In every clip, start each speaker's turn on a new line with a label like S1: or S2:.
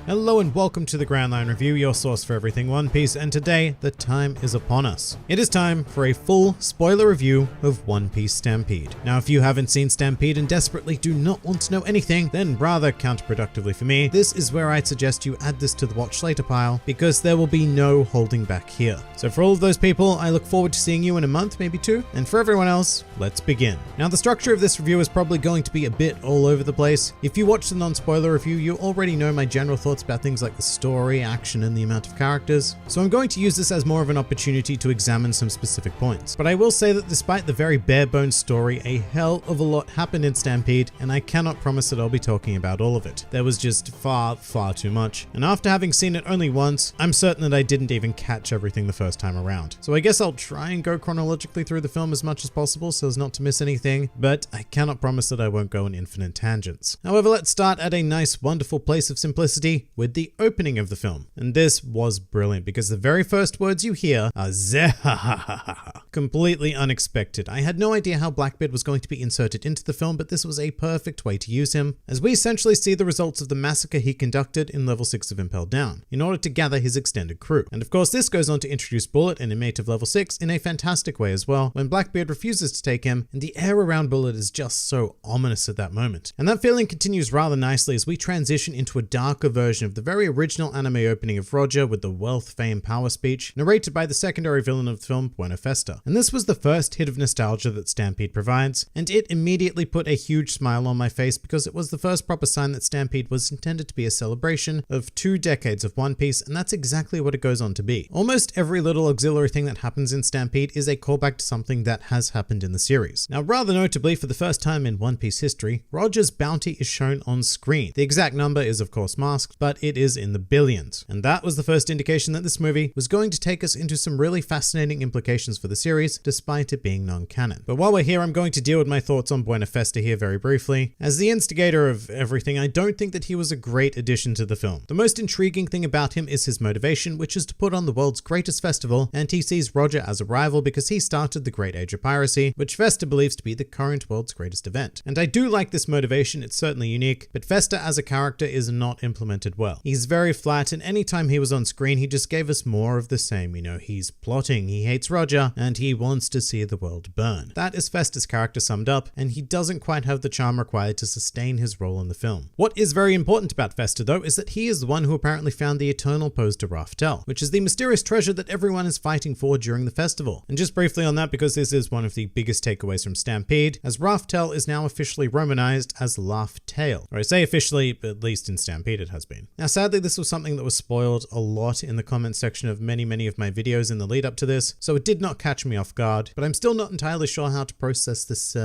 S1: Hello and welcome to the Grand Line Review, your source for everything One Piece, and today the time is upon us. It is time for a full spoiler review of One Piece Stampede. Now if you haven't seen Stampede and desperately do not want to know anything, then rather counterproductively for me, this is where I'd suggest you add this to the watch later pile, because there will be no holding back here. So for all of those people, I look forward to seeing you in a month, maybe two, and for everyone else, let's begin. Now the structure of this review is probably going to be a bit all over the place. If you watch the non-spoiler review, you already know my general thoughts about things like the story, action, and the amount of characters. So I'm going to use this as more of an opportunity to examine some specific points. But I will say that despite the very bare bones story, a hell of a lot happened in Stampede, and I cannot promise that I'll be talking about all of it. There was just far too much. And after having seen it only once, I'm certain that I didn't even catch everything the first time around. So I guess I'll try and go chronologically through the film as much as possible so as not to miss anything, but I cannot promise that I won't go on infinite tangents. However, let's start at a nice, wonderful place of simplicity with the opening of the film. And this was brilliant because the very first words you hear are "Zehahaha." Completely unexpected. I had no idea how Blackbeard was going to be inserted into the film, but this was a perfect way to use him, as we essentially see the results of the massacre he conducted in level 6 of Impel Down, in order to gather his extended crew. And of course, this goes on to introduce Bullet, an inmate of level 6, in a fantastic way as well, when Blackbeard refuses to take him, and the air around Bullet is just so ominous at that moment. And that feeling continues rather nicely as we transition into a darker version of the very original anime opening of Roger with the wealth, fame, power speech, narrated by the secondary villain of the film, Buena Festa. And this was the first hit of nostalgia that Stampede provides, and it immediately put a huge smile on my face because it was the first proper sign that Stampede was intended to be a celebration of 2 decades of One Piece, and that's exactly what it goes on to be. Almost every little auxiliary thing that happens in Stampede is a callback to something that has happened in the series. Now, rather notably, for the first time in One Piece history, Roger's bounty is shown on screen. The exact number is of course masked, but it is in the billions. And that was the first indication that this movie was going to take us into some really fascinating implications for the series, despite it being non-canon. But while we're here, I'm going to deal with my thoughts on Buena Festa here very briefly. As the instigator of everything, I don't think that he was a great addition to the film. The most intriguing thing about him is his motivation, which is to put on the world's greatest festival, and he sees Roger as a rival because he started the Great Age of Piracy, which Festa believes to be the current world's greatest event. And I do like this motivation, it's certainly unique, but Festa as a character is not implemented well. He's very flat, and anytime he was on screen, he just gave us more of the same. You know, he's plotting, he hates Roger, and he wants to see the world burn. That is Festa's character summed up, and he doesn't quite have the charm required to sustain his role in the film. What is very important about Festa, though, is that he is the one who apparently found the eternal pose to Raftel, which is the mysterious treasure that everyone is fighting for during the festival. And just briefly on that, because this is one of the biggest takeaways from Stampede, as Raftel is now officially romanized as Laugh Tail. Or I say officially, but at least in Stampede it has been. Now sadly, this was something that was spoiled a lot in the comments section of many of my videos in the lead up to this, so it did not catch me off guard, but I'm still not entirely sure how to process this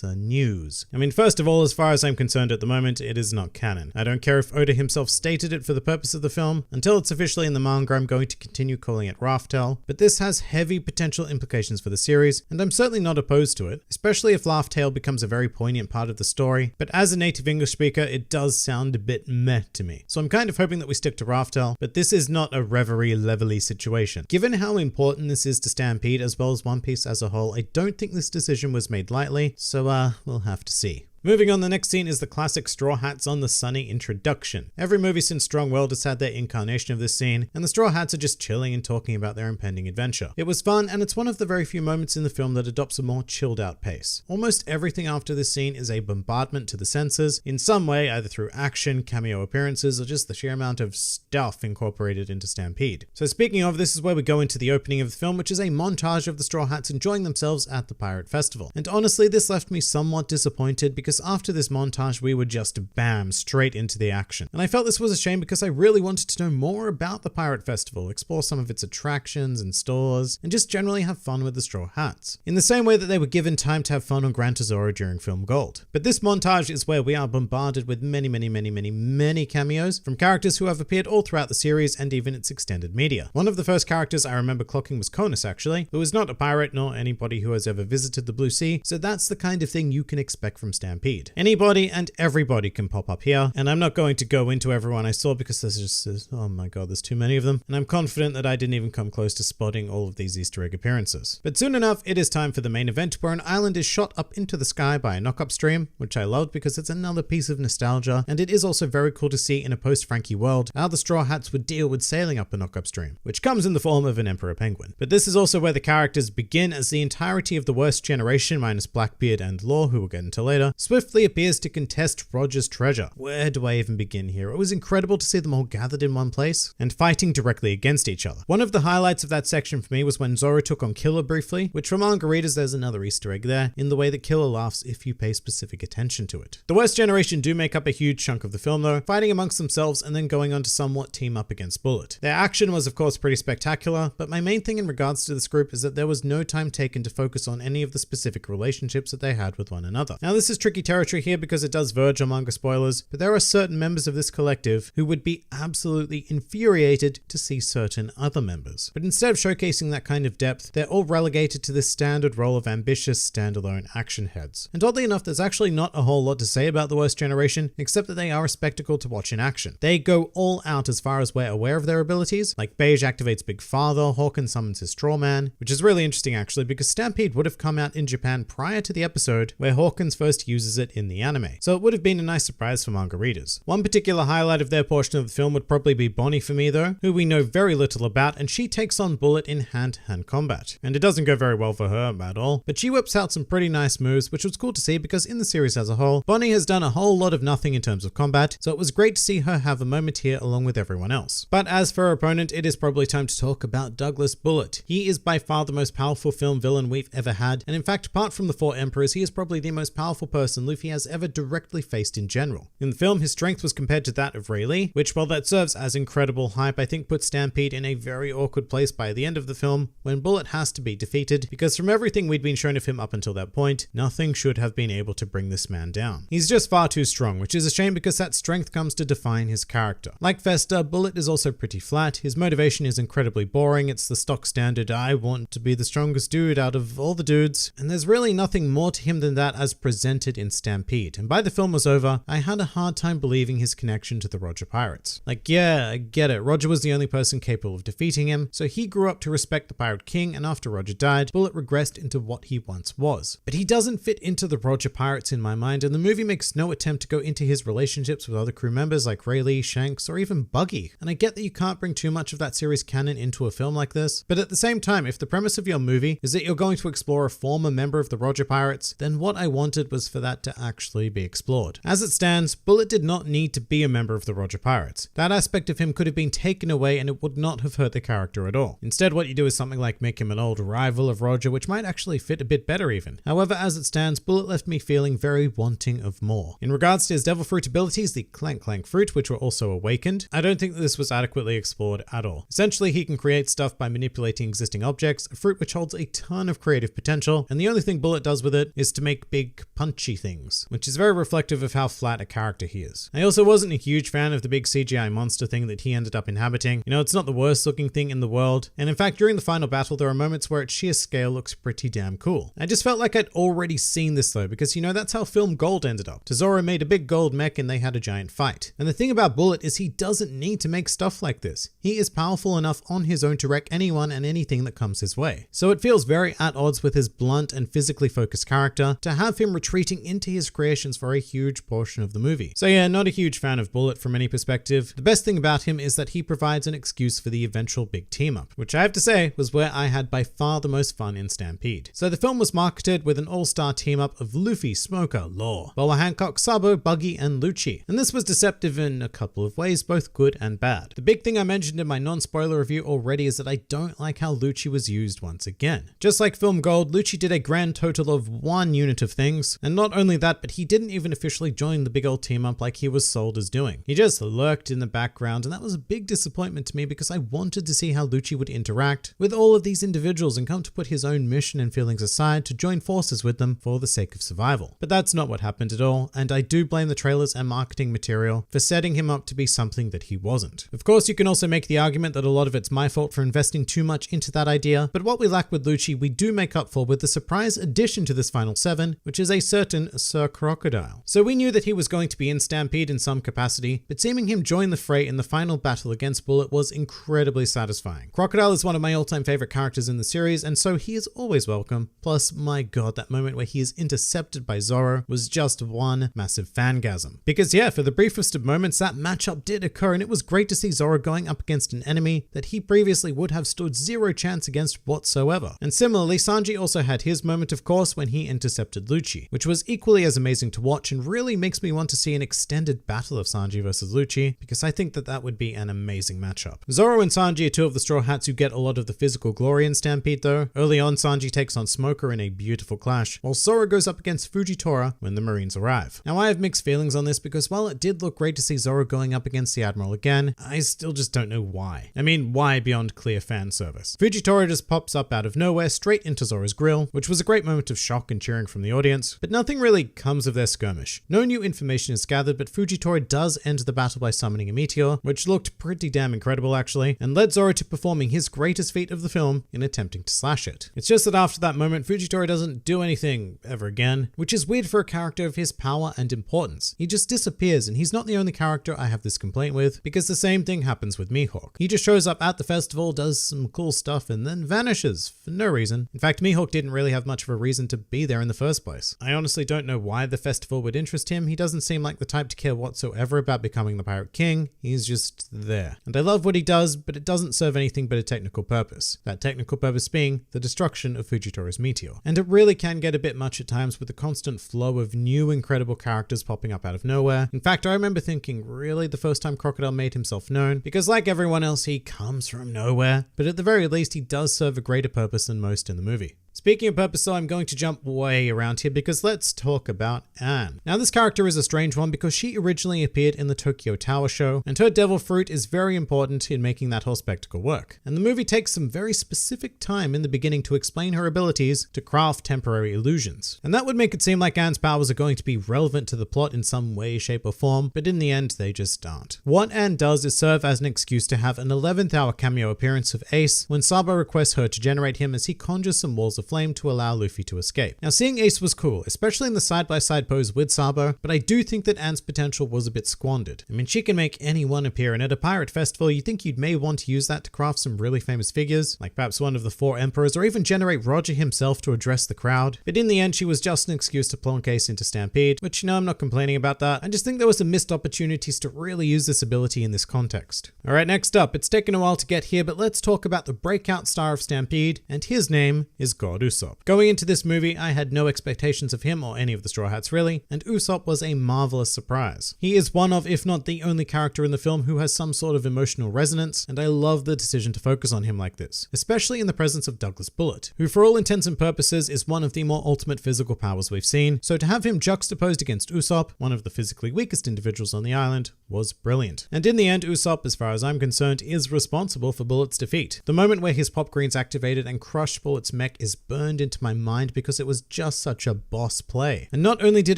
S1: news. I mean, first of all, as far as I'm concerned at the moment, it is not canon. I don't care if Oda himself stated it for the purpose of the film. Until it's officially in the manga, I'm going to continue calling it Raftel, but this has heavy potential implications for the series, and I'm certainly not opposed to it, especially if Laugh Tail becomes a very poignant part of the story, but as a native English speaker, it does sound a bit meh to me. So I'm kind of hoping that we stick to Raftel, but this is not a reverie levely situation. Given how important this is to Stampede as well as One Piece as a whole, I don't think this decision was made lightly, so we'll have to see. Moving on, the next scene is the classic Straw Hats on the Sunny introduction. Every movie since Strong World has had their incarnation of this scene, and the Straw Hats are just chilling and talking about their impending adventure. It was fun, and it's one of the very few moments in the film that adopts a more chilled out pace. Almost everything after this scene is a bombardment to the senses, in some way, either through action, cameo appearances, or just the sheer amount of stuff incorporated into Stampede. So speaking of, this is where we go into the opening of the film, which is a montage of the Straw Hats enjoying themselves at the Pirate Festival. And honestly, this left me somewhat disappointed because after this montage, we were just bam, straight into the action. And I felt this was a shame because I really wanted to know more about the Pirate Festival, explore some of its attractions and stores, and just generally have fun with the Straw Hats. In the same way that they were given time to have fun on Gran Tesoro during Film Gold. But this montage is where we are bombarded with many cameos from characters who have appeared all throughout the series and even its extended media. One of the first characters I remember clocking was Conus actually, who is not a pirate nor anybody who has ever visited the Blue Sea, so that's the kind of thing you can expect from Stampede. Stampede. Anybody and everybody can pop up here, and I'm not going to go into everyone I saw because oh my god, there's too many of them, and I'm confident that I didn't even come close to spotting all of these Easter egg appearances. But soon enough, it is time for the main event where an island is shot up into the sky by a knock-up stream, which I loved because it's another piece of nostalgia, and it is also very cool to see in a post-Frankie world how the Straw Hats would deal with sailing up a knock-up stream, which comes in the form of an Emperor Penguin. But this is also where the characters begin, as the entirety of the worst generation, minus Blackbeard and Law, who we'll get into later, swiftly appears to contest Roger's treasure. Where do I even begin here? It was incredible to see them all gathered in one place and fighting directly against each other. One of the highlights of that section for me was when Zoro took on Killer briefly, which for manga readers there's another Easter egg there, in the way that Killer laughs if you pay specific attention to it. The worst generation do make up a huge chunk of the film though, fighting amongst themselves and then going on to somewhat team up against Bullet. Their action was of course pretty spectacular, but my main thing in regards to this group is that there was no time taken to focus on any of the specific relationships that they had with one another. Now this is tricky territory here because it does verge on manga spoilers, but there are certain members of this collective who would be absolutely infuriated to see certain other members. But instead of showcasing that kind of depth, they're all relegated to this standard role of ambitious standalone action heads. And oddly enough, there's actually not a whole lot to say about the worst generation, except that they are a spectacle to watch in action. They go all out as far as we're aware of their abilities, like Beige activates Big Father, Hawkins summons his Straw Man, which is really interesting actually because Stampede would have come out in Japan prior to the episode where Hawkins first uses it in the anime, so it would have been a nice surprise for manga readers. One particular highlight of their portion of the film would probably be Bonnie for me though, who we know very little about, and she takes on Bullet in hand-to-hand combat. And it doesn't go very well for her at all, but she whips out some pretty nice moves, which was cool to see because in the series as a whole, Bonnie has done a whole lot of nothing in terms of combat, so it was great to see her have a moment here along with everyone else. But as for her opponent, it is probably time to talk about Douglas Bullet. He is by far the most powerful film villain we've ever had, and in fact, apart from the Four Emperors, he is probably the most powerful person Luffy has ever directly faced in general. In the film, his strength was compared to that of Ray Lee, which while that serves as incredible hype, I think puts Stampede in a very awkward place by the end of the film when Bullet has to be defeated, because from everything we'd been shown of him up until that point, nothing should have been able to bring this man down. He's just far too strong, which is a shame because that strength comes to define his character. Like Fester, Bullet is also pretty flat. His motivation is incredibly boring. It's the stock standard, I want to be the strongest dude out of all the dudes, and there's really nothing more to him than that as presented in Stampede. And by the film was over, I had a hard time believing his connection to the Roger Pirates. Like, yeah, I get it. Roger was the only person capable of defeating him, so he grew up to respect the Pirate King, and after Roger died, Bullet regressed into what he once was. But he doesn't fit into the Roger Pirates in my mind, and the movie makes no attempt to go into his relationships with other crew members like Rayleigh, Shanks, or even Buggy. And I get that you can't bring too much of that series canon into a film like this, but at the same time, if the premise of your movie is that you're going to explore a former member of the Roger Pirates, then what I wanted was for that to actually be explored. As it stands, Bullet did not need to be a member of the Roger Pirates. That aspect of him could have been taken away and it would not have hurt the character at all. Instead, what you do is something like make him an old rival of Roger, which might actually fit a bit better even. However, as it stands, Bullet left me feeling very wanting of more. In regards to his Devil Fruit abilities, the Clank Clank Fruit, which were also awakened, I don't think that this was adequately explored at all. Essentially, he can create stuff by manipulating existing objects, a fruit which holds a ton of creative potential, and the only thing Bullet does with it is to make big punchy things, which is very reflective of how flat a character he is. I also wasn't a huge fan of the big CGI monster thing that he ended up inhabiting. You know, it's not the worst looking thing in the world, and in fact during the final battle there are moments where its sheer scale looks pretty damn cool. I just felt like I'd already seen this though, because you know that's how film Gold ended up. Zoro made a big gold mech and they had a giant fight. And the thing about Bullet is he doesn't need to make stuff like this. He is powerful enough on his own to wreck anyone and anything that comes his way. So it feels very at odds with his blunt and physically focused character to have him retreating into his creations for a huge portion of the movie. So yeah, not a huge fan of Bullet from any perspective. The best thing about him is that he provides an excuse for the eventual big team up, which I have to say was where I had by far the most fun in Stampede. So the film was marketed with an all-star team up of Luffy, Smoker, Law, Boa Hancock, Sabo, Buggy, and Lucci. And this was deceptive in a couple of ways, both good and bad. The big thing I mentioned in my non-spoiler review already is that I don't like how Lucci was used once again. Just like Film Gold, Lucci did a grand total of 1 unit of things, and not only that, but he didn't even officially join the big old team up like he was sold as doing. He just lurked in the background, and that was a big disappointment to me because I wanted to see how Lucci would interact with all of these individuals and come to put his own mission and feelings aside to join forces with them for the sake of survival. But that's not what happened at all, and I do blame the trailers and marketing material for setting him up to be something that he wasn't. Of course, you can also make the argument that a lot of it's my fault for investing too much into that idea, but what we lack with Lucci, we do make up for with the surprise addition to this final 7, which is a certain one Sir Crocodile. So we knew that he was going to be in Stampede in some capacity, but seeing him join the fray in the final battle against Bullet was incredibly satisfying. Crocodile is one of my all-time favorite characters in the series, and so he is always welcome. Plus, my god, that moment where he is intercepted by Zoro was just one massive fangasm. Because yeah, for the briefest of moments, that matchup did occur, and it was great to see Zoro going up against an enemy that he previously would have stood zero chance against whatsoever. And similarly, Sanji also had his moment, of course, when he intercepted Lucci, which was equally as amazing to watch and really makes me want to see an extended battle of Sanji versus Lucci, because I think that that would be an amazing matchup. Zoro and Sanji are two of the Straw Hats who get a lot of the physical glory in Stampede though. Early on, Sanji takes on Smoker in a beautiful clash, while Zoro goes up against Fujitora when the Marines arrive. Now I have mixed feelings on this because while it did look great to see Zoro going up against the Admiral again, I still just don't know why. I mean, why beyond clear fan service? Fujitora just pops up out of nowhere straight into Zoro's grill, which was a great moment of shock and cheering from the audience, but nothing really comes of their skirmish. No new information is gathered, but Fujitora does end the battle by summoning a meteor, which looked pretty damn incredible actually, and led Zoro to performing his greatest feat of the film in attempting to slash it. It's just that after that moment, Fujitora doesn't do anything ever again, which is weird for a character of his power and importance. He just disappears, and he's not the only character I have this complaint with, because the same thing happens with Mihawk. He just shows up at the festival, does some cool stuff, and then vanishes for no reason. In fact, Mihawk didn't really have much of a reason to be there in the first place. I honestly don't know why the festival would interest him. He doesn't seem like the type to care whatsoever about becoming the Pirate King. He's just there. And I love what he does, but it doesn't serve anything but a technical purpose. That technical purpose being the destruction of Fujitora's meteor. And it really can get a bit much at times with the constant flow of new incredible characters popping up out of nowhere. In fact, I remember thinking, really, the first time Crocodile made himself known? Because like everyone else, he comes from nowhere. But at the very least, he does serve a greater purpose than most in the movie. Speaking of purpose, though, I'm going to jump way around here because let's talk about Anne. Now, this character is a strange one because she originally appeared in the Tokyo Tower show, and her devil fruit is very important in making that whole spectacle work. And the movie takes some very specific time in the beginning to explain her abilities to craft temporary illusions. And that would make it seem like Anne's powers are going to be relevant to the plot in some way, shape, or form, but in the end, they just aren't. What Anne does is serve as an excuse to have an 11th hour cameo appearance of Ace when Sabo requests her to generate him as he conjures some walls of flame to allow Luffy to escape. Now, seeing Ace was cool, especially in the side-by-side pose with Sabo, but I do think that Anne's potential was a bit squandered. I mean, she can make anyone appear, and at a pirate festival, you think you'd may want to use that to craft some really famous figures, like perhaps one of the 4 emperors, or even generate Roger himself to address the crowd. But in the end, she was just an excuse to plonk Ace into Stampede, which, you know, I'm not complaining about that. I just think there was some missed opportunities to really use this ability in this context. Alright, next up, it's taken a while to get here, but let's talk about the breakout star of Stampede, and his name is God Usopp. Going into this movie, I had no expectations of him or any of the Straw Hats really, and Usopp was a marvelous surprise. He is one of, if not the only character in the film who has some sort of emotional resonance, and I love the decision to focus on him like this, especially in the presence of Douglas Bullet, who for all intents and purposes is one of the more ultimate physical powers we've seen, so to have him juxtaposed against Usopp, one of the physically weakest individuals on the island, was brilliant. And in the end, Usopp, as far as I'm concerned, is responsible for Bullet's defeat. The moment where his pop greens activated and crushed Bullet's mech is burned into my mind because it was just such a boss play. And not only did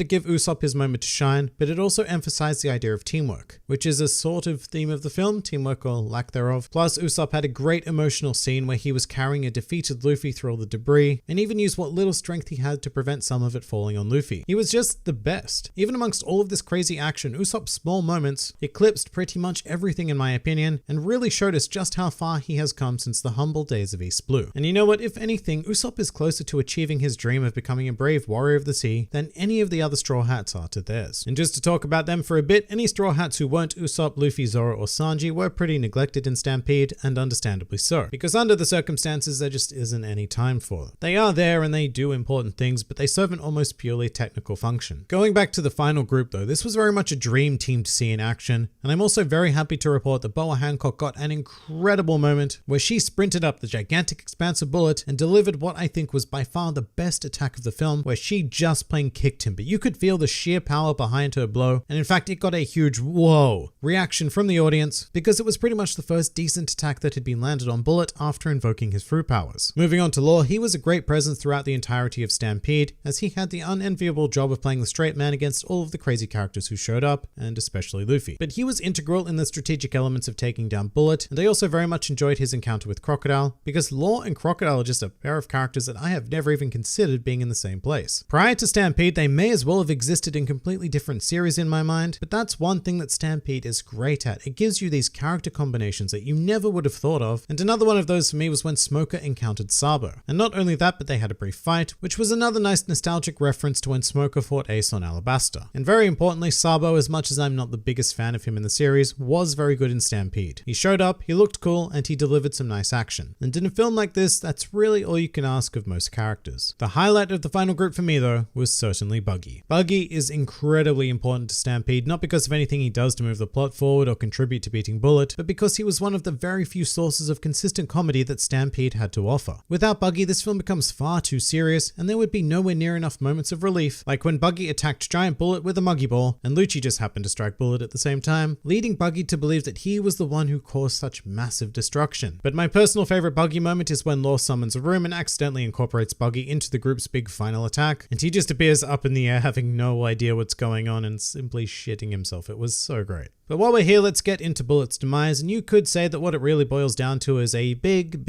S1: it give Usopp his moment to shine, but it also emphasized the idea of teamwork, which is a sort of theme of the film, teamwork or lack thereof. Plus, Usopp had a great emotional scene where he was carrying a defeated Luffy through all the debris, and even used what little strength he had to prevent some of it falling on Luffy. He was just the best. Even amongst all of this crazy action, Usopp's small moments eclipsed pretty much everything in my opinion, and really showed us just how far he has come since the humble days of East Blue. And you know what, if anything, Usopp is closer to achieving his dream of becoming a brave warrior of the sea than any of the other Straw Hats are to theirs. And just to talk about them for a bit, any Straw Hats who weren't Usopp, Luffy, Zoro, or Sanji were pretty neglected in Stampede, and understandably so, because under the circumstances there just isn't any time for them. They are there and they do important things, but they serve an almost purely technical function. Going back to the final group though, this was very much a dream team to see in action, and I'm also very happy to report that Boa Hancock got an incredible moment where she sprinted up the gigantic expanse of Bullet and delivered what I think was by far the best attack of the film, where she just plain kicked him, but you could feel the sheer power behind her blow, and in fact it got a huge whoa reaction from the audience because it was pretty much the first decent attack that had been landed on Bullet after invoking his fruit powers. Moving on to Law, he was a great presence throughout the entirety of Stampede, as he had the unenviable job of playing the straight man against all of the crazy characters who showed up, and especially Luffy. But he was integral in the strategic elements of taking down Bullet, and I also very much enjoyed his encounter with Crocodile, because Law and Crocodile are just a pair of characters characters that I have never even considered being in the same place. Prior to Stampede, they may as well have existed in completely different series in my mind, but that's one thing that Stampede is great at. It gives you these character combinations that you never would have thought of, and another one of those for me was when Smoker encountered Sabo. And not only that, but they had a brief fight, which was another nice nostalgic reference to when Smoker fought Ace on Alabasta. And very importantly, Sabo, as much as I'm not the biggest fan of him in the series, was very good in Stampede. He showed up, he looked cool, and he delivered some nice action. And in a film like this, that's really all you can ask of most characters. The highlight of the final group for me though was certainly Buggy. Buggy is incredibly important to Stampede, not because of anything he does to move the plot forward or contribute to beating Bullet, but because he was one of the very few sources of consistent comedy that Stampede had to offer. Without Buggy, this film becomes far too serious, and there would be nowhere near enough moments of relief, like when Buggy attacked Giant Bullet with a Muggy Ball, and Lucci just happened to strike Bullet at the same time, leading Buggy to believe that he was the one who caused such massive destruction. But my personal favorite Buggy moment is when Law summons a room and accidentally incorporates Buggy into the group's big final attack, and he just appears up in the air having no idea what's going on and simply shitting himself. It was so great. But while we're here, let's get into Bullet's demise, and you could say that what it really boils down to is a big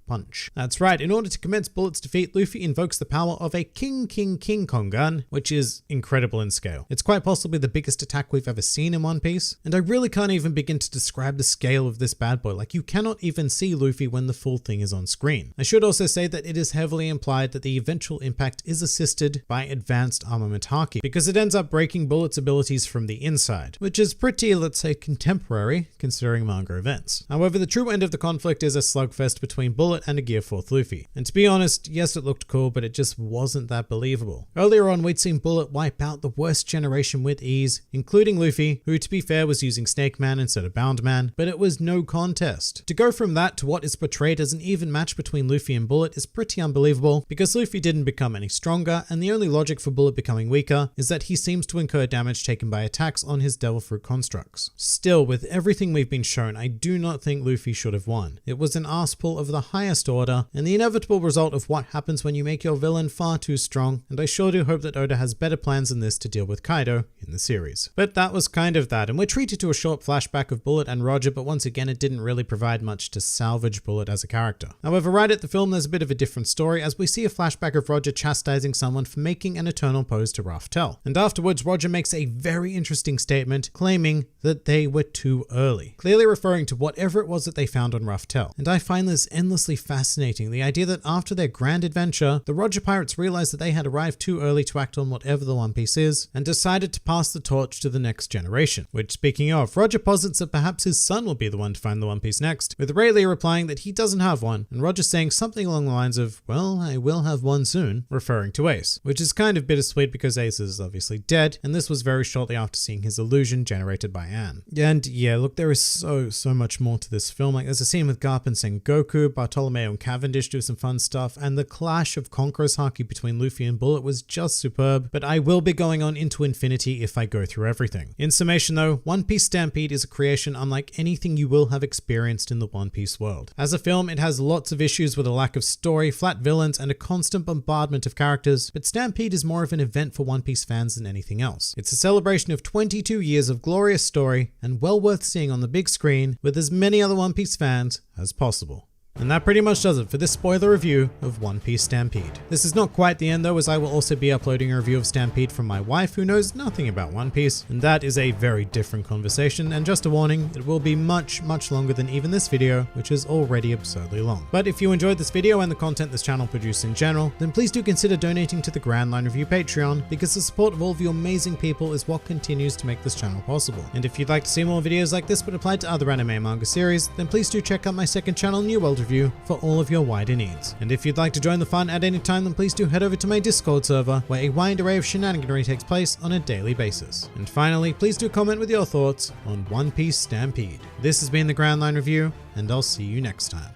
S1: punch. That's right, in order to commence Bullet's defeat, Luffy invokes the power of a King Kong gun, which is incredible in scale. It's quite possibly the biggest attack we've ever seen in One Piece, and I really can't even begin to describe the scale of this bad boy. Like, you cannot even see Luffy when the full thing is on screen. I should also say that it is heavily implied that the eventual impact is assisted by advanced armament haki, because it ends up breaking Bullet's abilities from the inside, which is pretty, let's say, contemporary considering manga events. However, the true end of the conflict is a slugfest between Bullet and a Gear 4th Luffy. And to be honest, yes, it looked cool, but it just wasn't that believable. Earlier on, we'd seen Bullet wipe out the worst generation with ease, including Luffy, who to be fair was using Snake Man instead of Bound Man, but it was no contest. To go from that to what is portrayed as an even match between Luffy and Bullet is pretty unbelievable, because Luffy didn't become any stronger, and the only logic for Bullet becoming weaker is that he seems to incur damage taken by attacks on his Devil Fruit constructs. Still, with everything we've been shown, I do not think Luffy should have won. It was an arse pull of the highest order, and the inevitable result of what happens when you make your villain far too strong, and I sure do hope that Oda has better plans than this to deal with Kaido in the series. But that was kind of that, and we're treated to a short flashback of Bullet and Roger, but once again it didn't really provide much to salvage Bullet as a character. However, right at the film there's a bit of a different story, as we see a flashback of Roger chastising someone for making an eternal pose to Raftel. And afterwards, Roger makes a very interesting statement claiming that they were too early, clearly referring to whatever it was that they found on Raftel. And I find this endlessly fascinating, the idea that after their grand adventure, the Roger Pirates realized that they had arrived too early to act on whatever the One Piece is, and decided to pass the torch to the next generation. Which, speaking of, Roger posits that perhaps his son will be the one to find the One Piece next, with Rayleigh replying that he doesn't have one, and Roger saying something along the lines of, well, I will have one soon, referring to Ace, which is kind of bittersweet because Ace is obviously dead, and this was very shortly after seeing his illusion generated by Anne. And yeah, look, there is so much more to this film. Like, there's a scene with Garp and Sengoku, Bartolomeo and Cavendish do some fun stuff, and the clash of Conqueror's haki between Luffy and Bullet was just superb, but I will be going on into infinity if I go through everything. In summation though, One Piece Stampede is a creation unlike anything you will have experienced in the One Piece world. As a film, it has lots of issues with a lack of story, flat villains, and a constant bombardment of characters, but Stampede is more of an event for One Piece fans than anything else. It's a celebration of 22 years of glorious story, and well worth seeing on the big screen with as many other One Piece fans as possible. And that pretty much does it for this spoiler review of One Piece Stampede. This is not quite the end though, as I will also be uploading a review of Stampede from my wife, who knows nothing about One Piece, and that is a very different conversation, and just a warning, it will be much longer than even this video, which is already absurdly long. But if you enjoyed this video and the content this channel produces in general, then please do consider donating to the Grand Line Review Patreon, because the support of all of you amazing people is what continues to make this channel possible. And if you'd like to see more videos like this but applied to other anime and manga series, then please do check out my second channel, New World Review, for all of your wider needs. And if you'd like to join the fun at any time, then please do head over to my Discord server, where a wide array of shenaniganry takes place on a daily basis. And finally, please do comment with your thoughts on One Piece Stampede. This has been the Grand Line Review, and I'll see you next time.